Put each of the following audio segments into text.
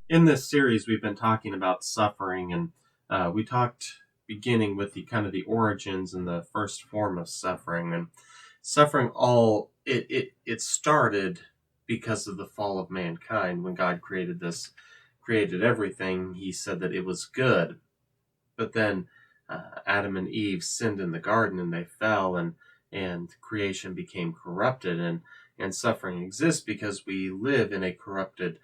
In this series, we've been talking about suffering, and we talked beginning with the kind of the origins and the first form of suffering. And suffering, it started because of the fall of mankind. When God created everything, He said that it was good. But then Adam and Eve sinned in the garden, and they fell, and creation became corrupted, and suffering exists because we live in a corrupted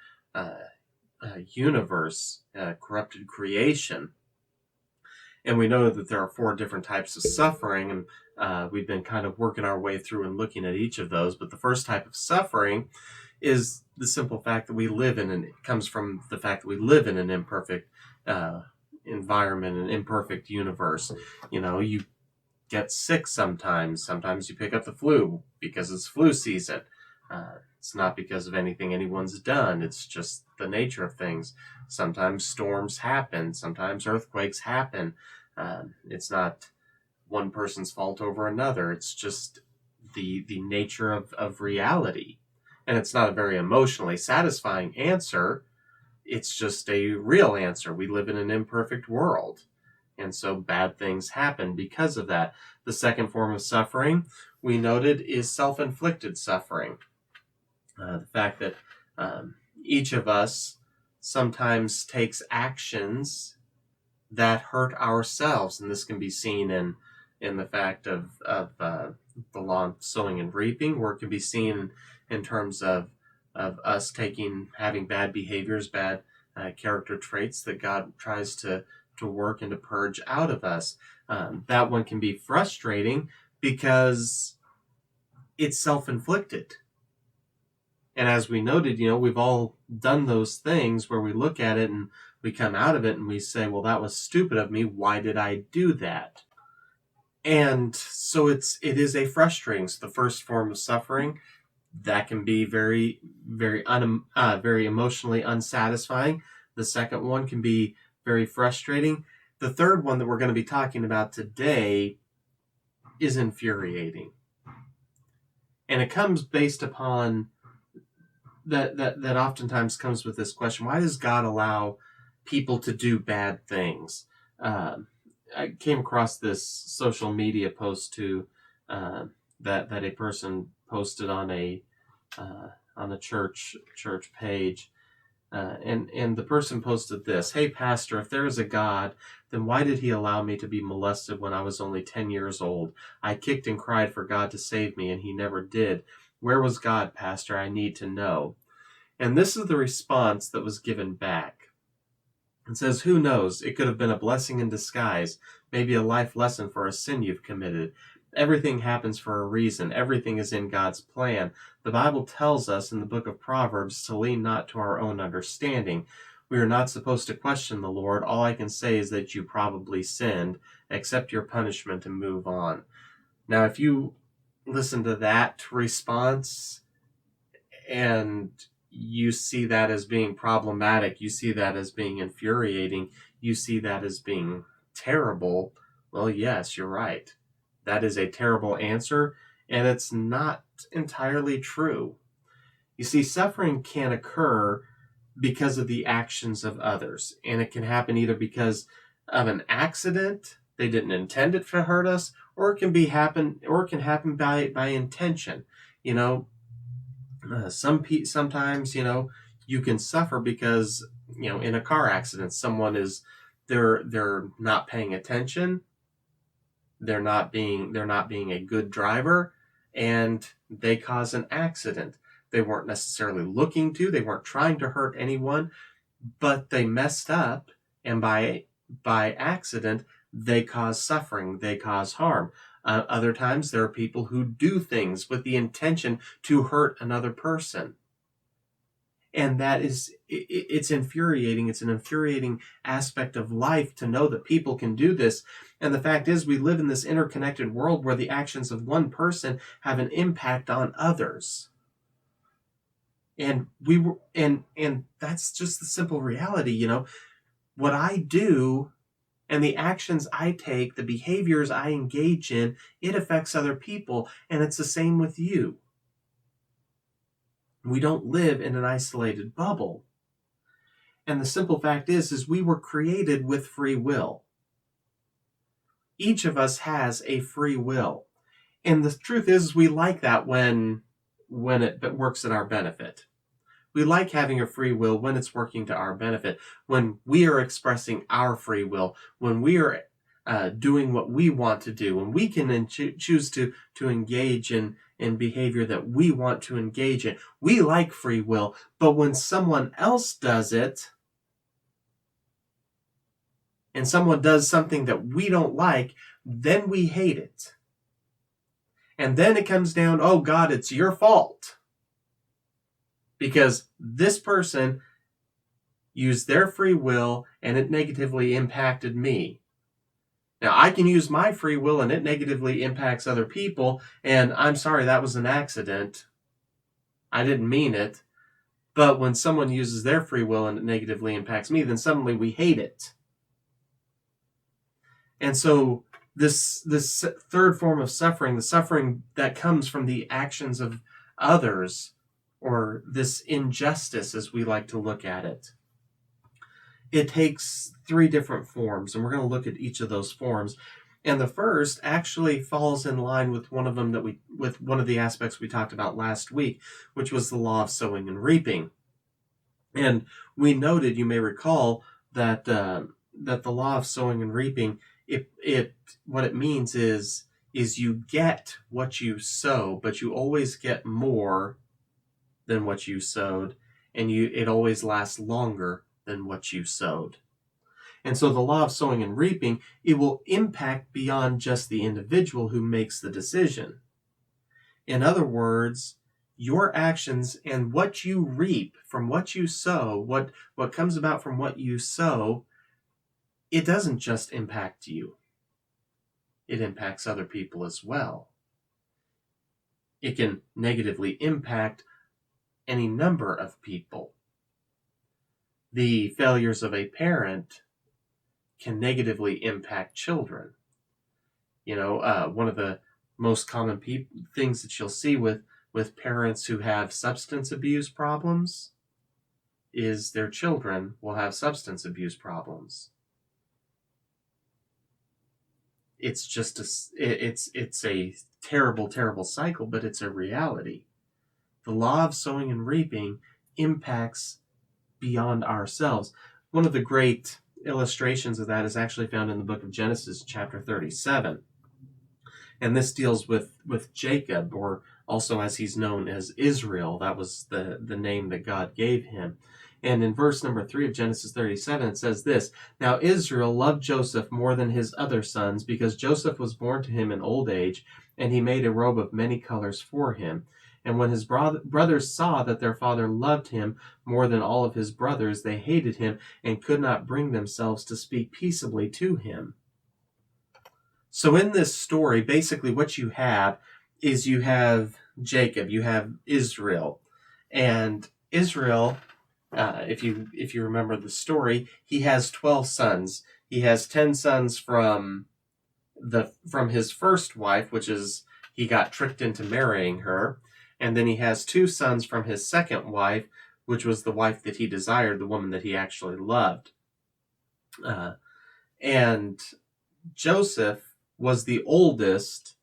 universe, corrupted creation. And we know that there are four different types of suffering, and we've been kind of working our way through and looking at each of those. But the first type of suffering is the simple fact that we live in, and it comes from the fact that we live in an imperfect environment, an imperfect universe. You get sick sometimes. Sometimes you pick up the flu because it's flu season. It's not because of anything anyone's done. It's just the nature of things. Sometimes storms happen. Sometimes earthquakes happen. It's not one person's fault over another. It's just the nature of reality. And it's not a very emotionally satisfying answer. It's just a real answer. We live in an imperfect world. And so bad things happen because of that. The second form of suffering we noted is self-inflicted suffering. The fact that each of us sometimes takes actions that hurt ourselves, and this can be seen in the fact of the law of sowing and reaping, or it can be seen in terms of us having bad behaviors, bad character traits that God tries to work and to purge out of us. That one can be frustrating because it's self-inflicted. And as we noted, we've all done those things where we look at it and we come out of it and we say, well, that was stupid of me. Why did I do that? And so it is a frustrating. So the first form of suffering, that can be very, very, very emotionally unsatisfying. The second one can be very frustrating. The third one that we're going to be talking about today is infuriating. And it comes based upon that oftentimes comes with this question: why does God allow people to do bad things? I came across this social media post that a person posted on a church page, and the person posted this: "Hey, Pastor, if there is a God, then why did He allow me to be molested when I was only 10 years old? I kicked and cried for God to save me, and He never did. Where was God, Pastor? I need to know." And this is the response that was given back. It says, "Who knows? It could have been a blessing in disguise, maybe a life lesson for a sin you've committed. Everything happens for a reason. Everything is in God's plan. The Bible tells us in the book of Proverbs to lean not to our own understanding. We are not supposed to question the Lord. All I can say is that you probably sinned. Accept your punishment and move on." Now, if you listen to that response and you see that as being problematic, you see that as being infuriating, you see that as being terrible, well, yes, you're right. That is a terrible answer, and it's not entirely true. You see, suffering can occur because of the actions of others, and it can happen either because of an accident, they didn't intend it to hurt us, or it can happen by intention. Sometimes you can suffer because in a car accident, someone they're not paying attention, they're not being a good driver, and they cause an accident. They weren't necessarily they weren't trying to hurt anyone, but they messed up, and by accident they cause suffering, they cause harm. Other times there are people who do things with the intention to hurt another person. And it's infuriating. It's an infuriating aspect of life to know that people can do this. And the fact is, we live in this interconnected world where the actions of one person have an impact on others. And that's just the simple reality. What I do and the actions I take, the behaviors I engage in, it affects other people. And it's the same with you. We don't live in an isolated bubble. And the simple fact is we were created with free will. Each of us has a free will. And the truth is we like that when it works in our benefit. We like having a free will when it's working to our benefit, when we are expressing our free will, when we are doing what we want to do, when we can choose to engage in behavior that we want to engage in. We like free will, but when someone else does it, and someone does something that we don't like, then we hate it. And then it comes down, oh God, it's your fault. Because this person used their free will and it negatively impacted me. Now, I can use my free will and it negatively impacts other people, and I'm sorry, that was an accident. I didn't mean it. But when someone uses their free will and it negatively impacts me, then suddenly we hate it. And so this third form of suffering, the suffering that comes from the actions of others, or this injustice as we like to look at it, it takes three different forms, and we're going to look at each of those forms. And the first actually falls in line with one of them with one of the aspects we talked about last week, which was the law of sowing and reaping. And we noted, you may recall, that that the law of sowing and reaping, what it means is you get what you sow, but you always get more than what you sowed, and it always lasts longer than what you sowed. And so the law of sowing and reaping, it will impact beyond just the individual who makes the decision. In other words, your actions and what you reap from what you sow, what comes about from what you sow, it doesn't just impact you. It impacts other people as well. It can negatively impact any number of people. The failures of a parent can negatively impact children. One of the most common things that you'll see with parents who have substance abuse problems is their children will have substance abuse problems. It's just it's a terrible, terrible cycle, but it's a reality. The law of sowing and reaping impacts beyond ourselves. One of the great illustrations of that is actually found in the book of Genesis, chapter 37. And this deals with Jacob, or also as he's known as Israel. That was the name that God gave him. And in verse number 3 of Genesis 37, it says this: Now Israel loved Joseph more than his other sons, because Joseph was born to him in old age, and he made a robe of many colors for him. And when his brothers saw that their father loved him more than all of his brothers, they hated him and could not bring themselves to speak peaceably to him. So in this story, basically what you have is you have Jacob, you have Israel. And Israel, if you remember the story, he has 12 sons. He has 10 sons from his first wife, which is he got tricked into marrying her. And then he has 2 sons from his second wife, which was the wife that he desired, the woman that he actually loved. And Joseph was the oldest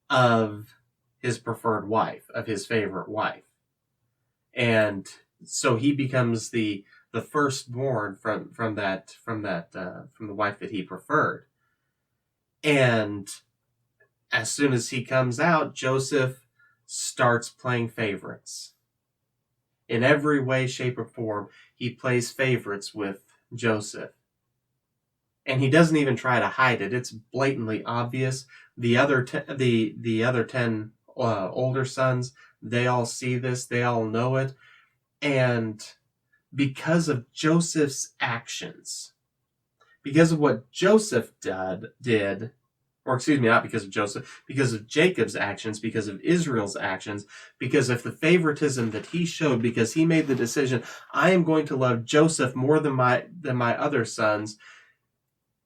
of his preferred wife, of his favorite wife. And so he becomes the firstborn from the wife that he preferred. And as soon as he comes out, Joseph starts playing favorites. In every way, shape, or form, he plays favorites with Joseph. And he doesn't even try to hide it. It's blatantly obvious. The other 10 older sons, they all see this. They all know it. And because of Joseph's actions, because of what Joseph did, or excuse me, not because of Joseph, because of Jacob's actions, because of Israel's actions, because of the favoritism that he showed, because he made the decision, I am going to love Joseph more than my other sons,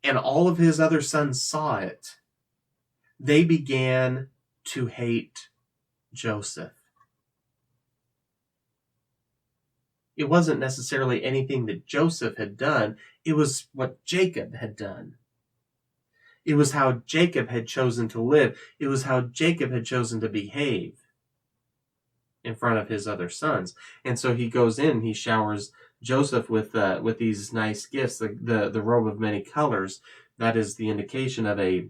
and all of his other sons saw it, they began to hate Joseph. It wasn't necessarily anything that Joseph had done. It was what Jacob had done. It was how Jacob had chosen to live. It was how Jacob had chosen to behave in front of his other sons. And so he goes in, he showers Joseph with these nice gifts, the robe of many colors. That is the indication of a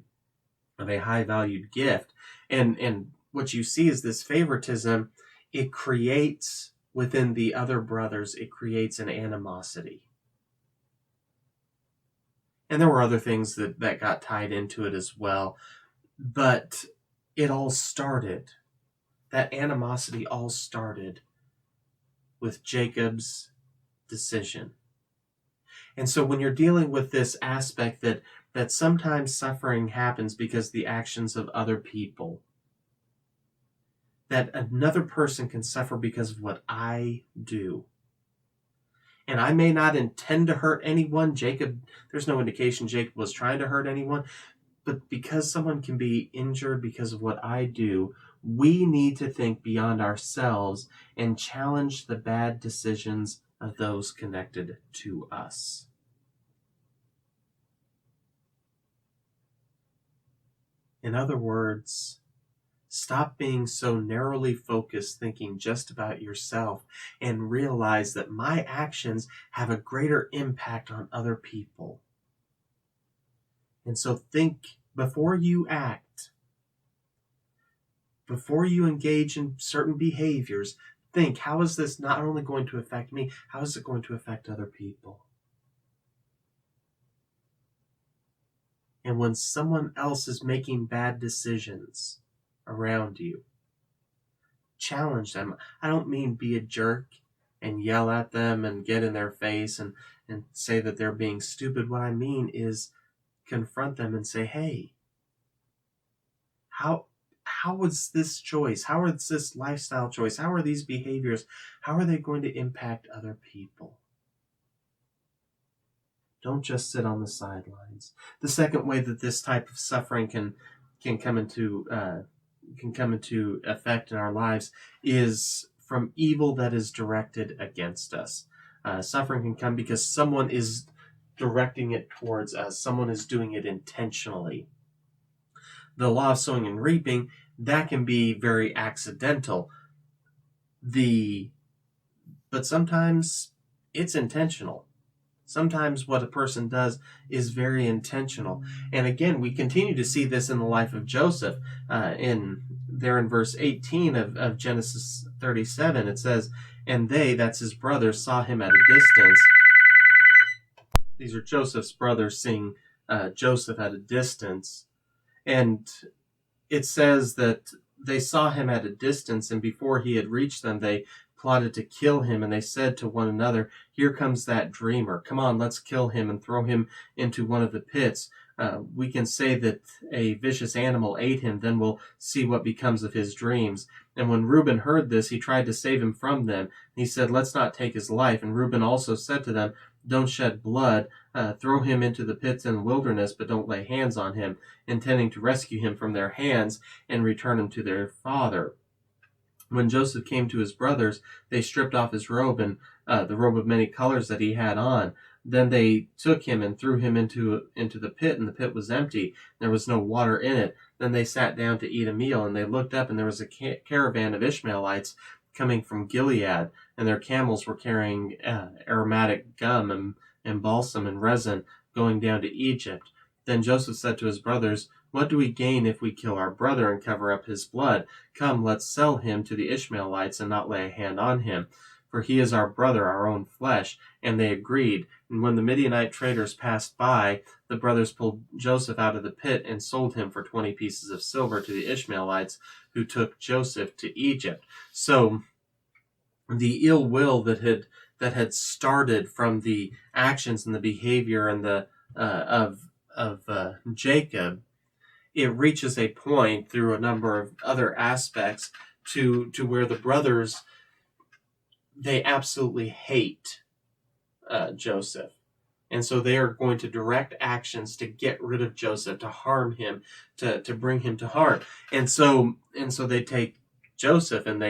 high valued gift. And what you see is this favoritism. It creates within the other brothers, it creates an animosity. And there were other things that got tied into it as well. But it all started, that animosity all started with Jacob's decision. And so when you're dealing with this aspect that sometimes suffering happens because the actions of other people, that another person can suffer because of what I do. And I may not intend to hurt anyone. There's no indication Jacob was trying to hurt anyone. But because someone can be injured because of what I do, we need to think beyond ourselves and challenge the bad decisions of those connected to us. In other words, stop being so narrowly focused, thinking just about yourself, and realize that my actions have a greater impact on other people. And so think before you act, before you engage in certain behaviors, think, how is this not only going to affect me, how is it going to affect other people? And when someone else is making bad decisions around you, challenge them. I don't mean be a jerk and yell at them and get in their face and say that they're being stupid. What I mean is confront them and say, hey, how was this choice? How is this lifestyle choice? How are these behaviors? How are they going to impact other people? Don't just sit on the sidelines. The second way that this type of suffering can come into effect in our lives is from evil that is directed against us. Suffering can come because someone is directing it towards us. Someone is doing it intentionally. The law of sowing and reaping, that can be very accidental. But sometimes it's intentional. Sometimes what a person does is very intentional. And again, we continue to see this in the life of Joseph. In verse 18 of Genesis 37, it says, and they, that's his brothers, saw him at a distance. These are Joseph's brothers seeing Joseph at a distance. And it says that they saw him at a distance, and before he had reached them, they plotted to kill him, and they said to one another, here comes that dreamer. Come on, let's kill him and throw him into one of the pits. We can say that a vicious animal ate him, then we'll see what becomes of his dreams. And when Reuben heard this, he tried to save him from them. He said, let's not take his life. And Reuben also said to them, don't shed blood. Throw him into the pits in the wilderness, but don't lay hands on him, intending to rescue him from their hands and return him to their father. When Joseph came to his brothers, they stripped off his robe and the robe of many colors that he had on. Then they took him and threw him into the pit, and the pit was empty. There was no water in it. Then they sat down to eat a meal, and they looked up, and there was a caravan of Ishmaelites coming from Gilead, and their camels were carrying aromatic gum and balsam and resin going down to Egypt. Then Joseph said to his brothers, what do we gain if we kill our brother and cover up his blood? Come, let's sell him to the Ishmaelites and not lay a hand on him, for he is our brother, our own flesh. And they agreed. And when the Midianite traders passed by, the brothers pulled Joseph out of the pit and sold him for 20 pieces of silver to the Ishmaelites, who took Joseph to Egypt. So the ill will that had started from the actions and the behavior and the of Jacob, it reaches a point through a number of other aspects to where the brothers, they absolutely hate Joseph. And so they are going to direct actions to get rid of Joseph, to harm him, to bring him to harm. And so they take Joseph, and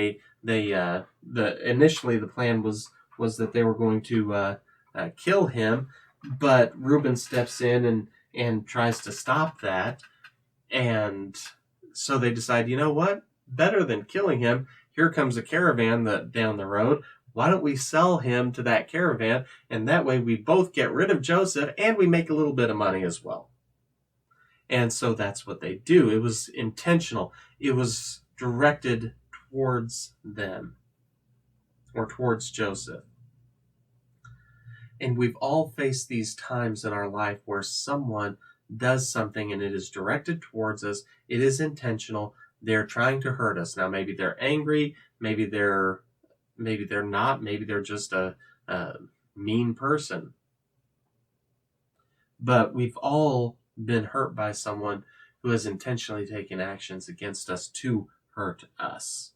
initially the plan was was that they were going to kill him, but Reuben steps in and tries to stop that. And so they decide, you know what? Better than killing him, here comes a caravan down the road. Why don't we sell him to that caravan? And that way we both get rid of Joseph and we make a little bit of money as well. And so that's what they do. It was intentional. It was directed towards them, or towards Joseph. And we've all faced these times in our life where someone does something and it is directed towards us. It is intentional. They're trying to hurt us. Now, maybe they're angry. Maybe they're not. Maybe they're just a mean person. But we've all been hurt by someone who has intentionally taken actions against us to hurt us.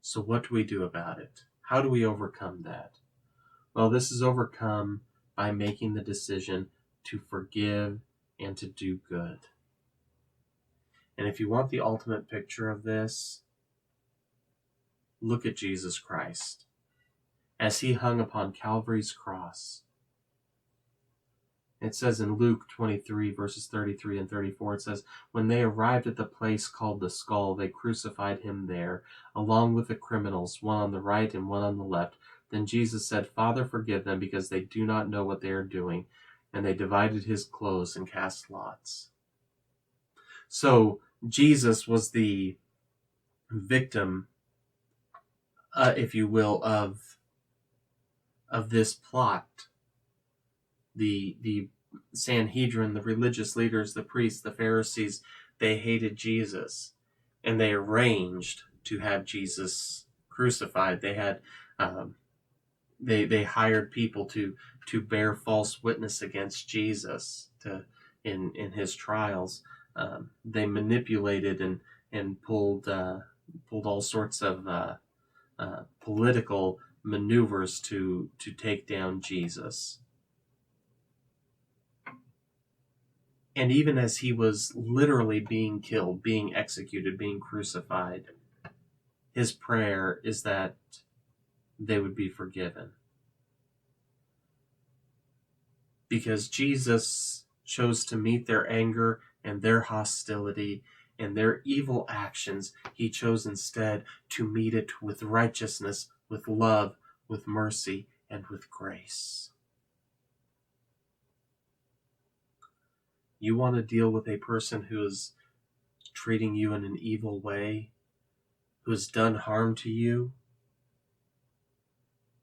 So what do we do about it? How do we overcome that? Well, this is overcome by making the decision to forgive and to do good. And if you want the ultimate picture of this, look at Jesus Christ. As he hung upon Calvary's cross, it says in Luke 23, verses 33 and 34, it says, when they arrived at the place called the Skull, they crucified him there, along with the criminals, one on the right and one on the left. Then Jesus said, Father, forgive them, because they do not know what they are doing. And they divided his clothes and cast lots. So Jesus was the victim, if you will, of this plot. The Sanhedrin, the religious leaders, the priests, the Pharisees, they hated Jesus, and they arranged to have Jesus crucified. They had they hired people to bear false witness against Jesus in his trials. They manipulated and pulled all sorts of political maneuvers to take down Jesus. And even as he was literally being killed, being executed, being crucified, his prayer is that they would be forgiven. Because Jesus chose to meet their anger and their hostility and their evil actions. He chose instead to meet it with righteousness, with love, with mercy, and with grace. You want to deal with a person who is treating you in an evil way, who has done harm to you?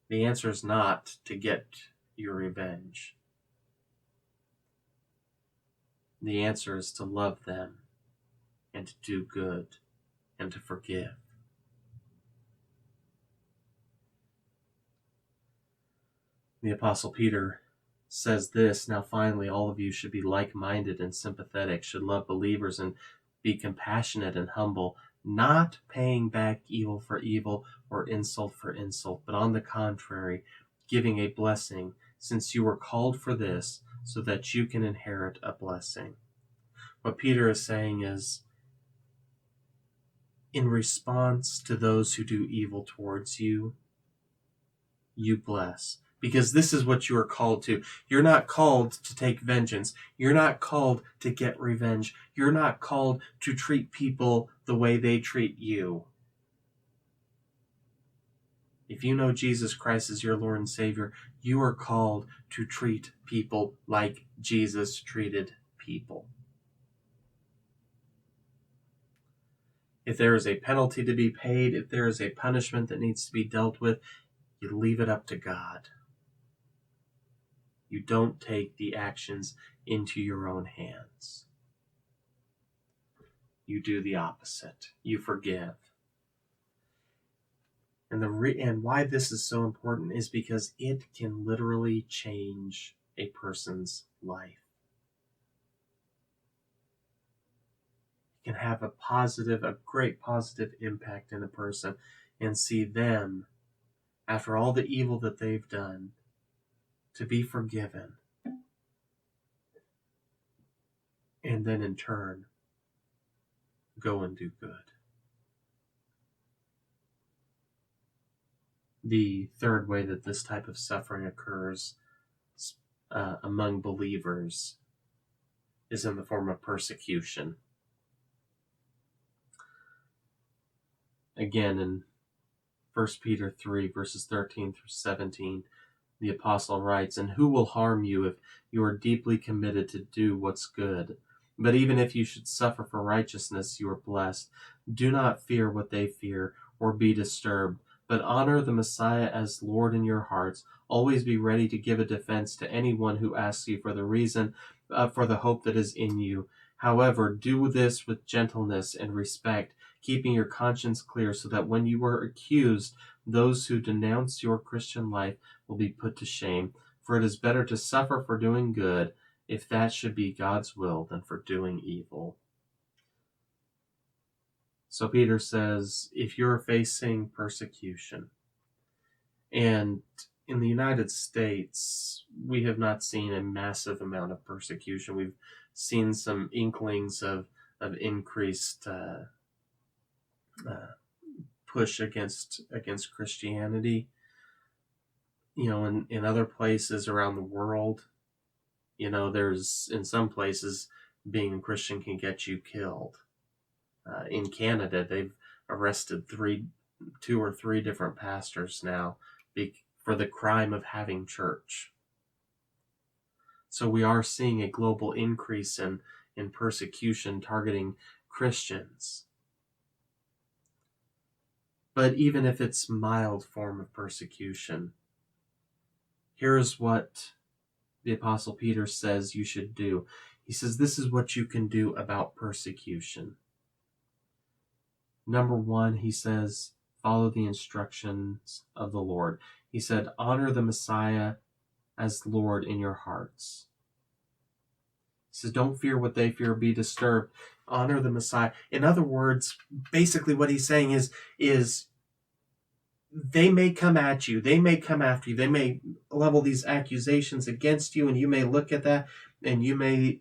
The answer is not to get your revenge. The answer is to love them and to do good and to forgive. The Apostle Peter says this, now finally all of you should be like-minded and sympathetic, should love believers and be compassionate and humble, not paying back evil for evil or insult for insult, but on the contrary, giving a blessing, since you were called for this, so that you can inherit a blessing. What Peter is saying is, in response to those who do evil towards you, you bless. Because this is what you are called to. You're not called to take vengeance. You're not called to get revenge. You're not called to treat people the way they treat you. If you know Jesus Christ as your Lord and Savior, you are called to treat people like Jesus treated people. If there is a penalty to be paid, if there is a punishment that needs to be dealt with, you leave it up to God. You don't take the actions into your own hands. You do the opposite. You forgive. And why this is so important is because it can literally change a person's life. It can have a great positive impact in a person, and see them, after all the evil that they've done, to be forgiven, and then in turn go and do good. The third way that this type of suffering occurs among believers is in the form of persecution. Again, in 1 Peter 3, verses 13 through 17, the apostle writes, "And who will harm you if you are deeply committed to do what's good? But even if you should suffer for righteousness, you are blessed. Do not fear what they fear, or be disturbed, but honor the Messiah as Lord in your hearts. Always be ready to give a defense to anyone who asks you for the reason for the hope that is in you. However, do this with gentleness and respect, keeping your conscience clear, so that when you are accused, those who denounce your Christian life will be put to shame. For it is better to suffer for doing good, if that should be God's will, than for doing evil." So Peter says, if you're facing persecution, and in the United States, we have not seen a massive amount of persecution. We've seen some inklings of increased push against Christianity. In other places around the world, there's, in some places, being a Christian can get you killed. In Canada, they've arrested 2 or 3 different pastors now for the crime of having church. So we are seeing a global increase in persecution targeting Christians. But even if it's mild form of persecution, here's what the Apostle Peter says you should do. He says this is what you can do about persecution. Number 1, he says, follow the instructions of the Lord. He said, honor the Messiah as Lord in your hearts. He says, don't fear what they fear, be disturbed. Honor the Messiah. In other words, basically what he's saying is they may come at you, they may come after you, they may level these accusations against you, and you may look at that, and you may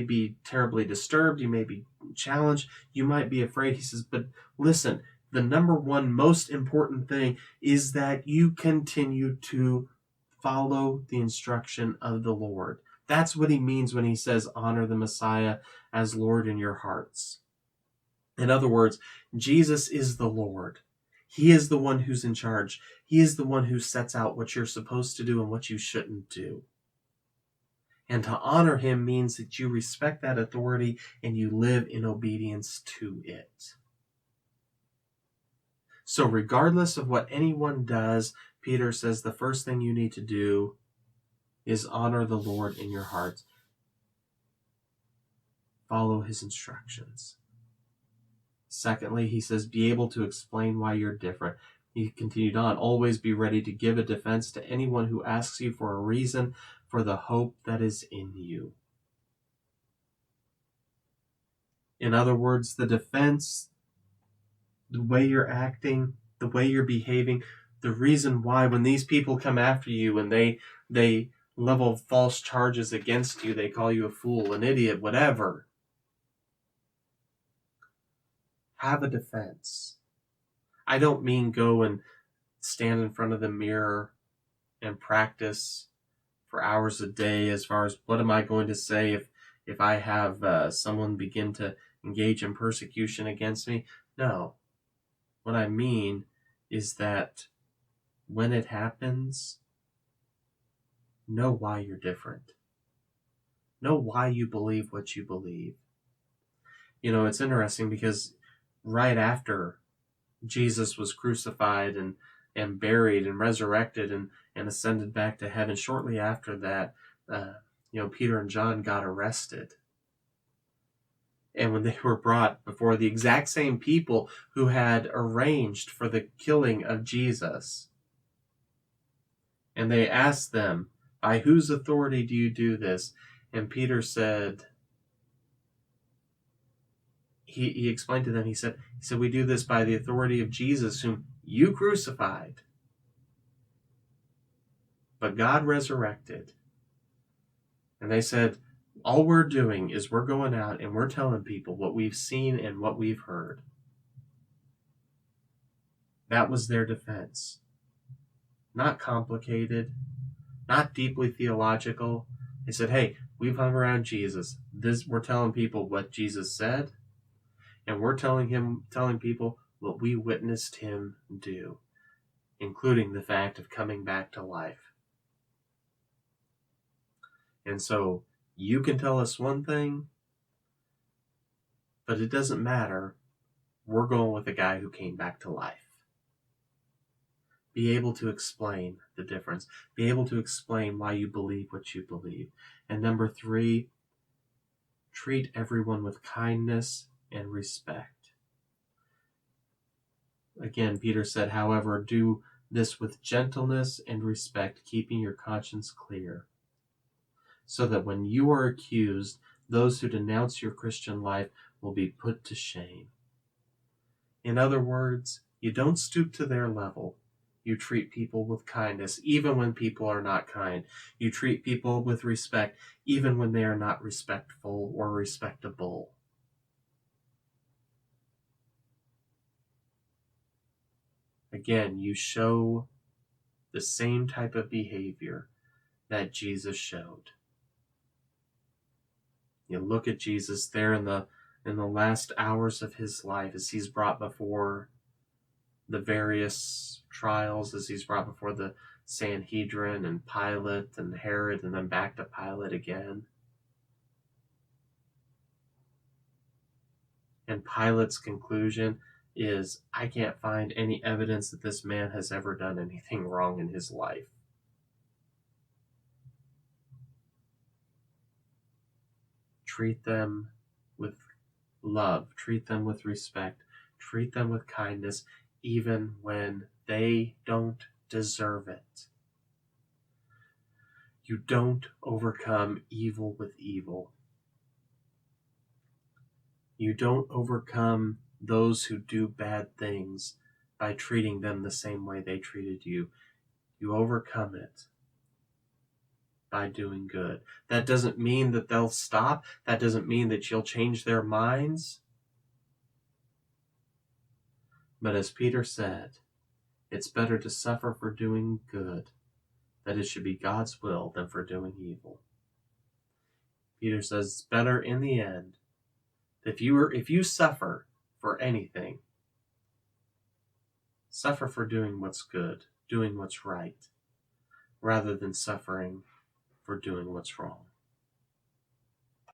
be terribly disturbed, you may be challenged, you might be afraid. He says, but listen, the number 1 most important thing is that you continue to follow the instruction of the Lord. That's what he means when he says, honor the Messiah as Lord in your hearts. In other words, Jesus is the Lord. He is the one who's in charge. He is the one who sets out what you're supposed to do and what you shouldn't do. And to honor him means that you respect that authority and you live in obedience to it. So regardless of what anyone does, Peter says the first thing you need to do is honor the Lord in your heart. Follow his instructions. Secondly, he says, be able to explain why you're different. He continued on, always be ready to give a defense to anyone who asks you for a reason for the hope that is in you. In other words, the defense, the way you're acting, the way you're behaving, the reason why when these people come after you and they level false charges against you, they call you a fool, an idiot, whatever. Have a defense. I don't mean go and stand in front of the mirror and practice for hours a day as far as what am I going to say if I have someone begin to engage in persecution against me. No. What I mean is that when it happens, know why you're different. Know why you believe what you believe. It's interesting because right after Jesus was crucified and buried and resurrected and ascended back to heaven, shortly after that, Peter and John got arrested. And when they were brought before the exact same people who had arranged for the killing of Jesus, and they asked them, by whose authority do you do this? And Peter said, he explained to them, he said, we do this by the authority of Jesus, whom you crucified, but God resurrected. And they said, all we're doing is we're going out and we're telling people what we've seen and what we've heard. That was their defense. not complicated, not deeply theological. They said, hey, we've hung around Jesus. We're telling people what Jesus said, and we're telling people what we witnessed him do, including the fact of coming back to life. And so you can tell us one thing, but it doesn't matter. We're going with a guy who came back to life. Be able to explain the difference. Be able to explain why you believe what you believe. And number 3, treat everyone with kindness and respect. Again, Peter said, however, do this with gentleness and respect, keeping your conscience clear, so that when you are accused, those who denounce your Christian life will be put to shame. In other words, you don't stoop to their level. You treat people with kindness, even when people are not kind. You treat people with respect, even when they are not respectful or respectable. Again, you show the same type of behavior that Jesus showed. You look at Jesus there in the last hours of his life as he's brought before the various trials, as he's brought before the Sanhedrin and Pilate and Herod, and then back to Pilate again. And Pilate's conclusion is, I can't find any evidence that this man has ever done anything wrong in his life. Treat them with love, treat them with respect, treat them with kindness, even when they don't deserve it. You don't overcome evil with evil. You don't overcome those who do bad things by treating them the same way they treated you. You overcome it by doing good. That doesn't mean that they'll stop. That doesn't mean that you'll change their minds. But as Peter said, it's better to suffer for doing good, that it should be God's will, than for doing evil. Peter says it's better in the end, if you suffer for anything, suffer for doing what's good, doing what's right, rather than suffering for doing what's wrong.